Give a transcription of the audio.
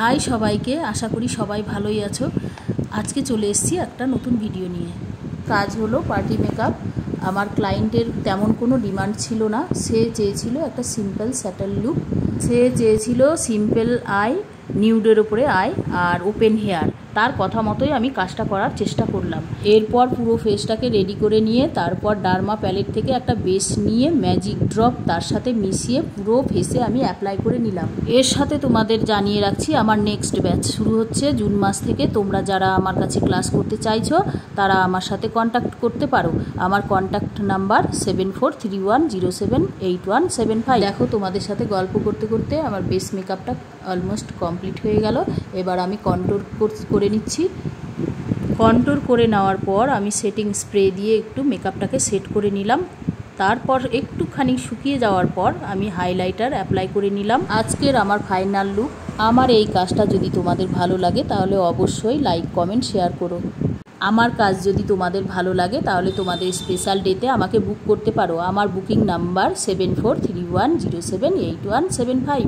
High সবাইকে, আশা করি সবাই ভালোই আছো। আজকে চলে এসেছি একটা নতুন ভিডিও নিয়ে। কাজ হলো পার্টি মেকআপ। আমার ক্লায়েন্টের তেমন কোনো ডিমান্ড ছিল না। সে চেয়েছিল একটা সিম্পল স্যাটেল লুক, সে চেয়েছিল সিম্পল আই, নিউডের ওপরে আই আর ওপেন হেয়ার। তার কথা মতোই আমি কাজটা করার চেষ্টা করলাম। এরপর পুরো ফেসটাকে রেডি করে নিয়ে তারপর ডার্মা প্যালেট থেকে একটা বেস নিয়ে ম্যাজিক ড্রপ তার সাথে মিশিয়ে পুরো ফেসে আমি অ্যাপ্লাই করে নিলাম। এর সাথে তোমাদের জানিয়ে রাখছি আমার নেক্সট ব্যাচ শুরু হচ্ছে জুন মাস থেকে। তোমরা যারা আমার কাছে ক্লাস করতে চাইছো তারা আমার সাথে কন্ট্যাক্ট করতে পারো। আমার কন্ট্যাক্ট নাম্বার 7431078175। দেখো, তোমাদের সাথে গল্প করতে করতে আমার বেস মেকআপটা অলমোস্ট কমপ্লিট হয়ে গেল। এবার আমি কন্ট্যুর করে নিচ্ছি। কন্ট্যুর করে নেওয়ার পর আমি সেটিং স্প্রে দিয়ে একটু মেকআপটাকে সেট করে নিলাম। তারপর একটুখানি শুকিয়ে যাওয়ার পর আমি হাইলাইটার অ্যাপ্লাই করে নিলাম। আজকের আমার ফাইনাল লুক। আমার এই কাজটা যদি তোমাদের ভালো লাগে তাহলে অবশ্যই লাইক, কমেন্ট, শেয়ার করো। আমার কাজ যদি তোমাদের ভালো লাগে তাহলে তোমাদের স্পেশাল ডেতে আমাকে বুক করতে পারো। আমার বুকিং নাম্বার 7431078175।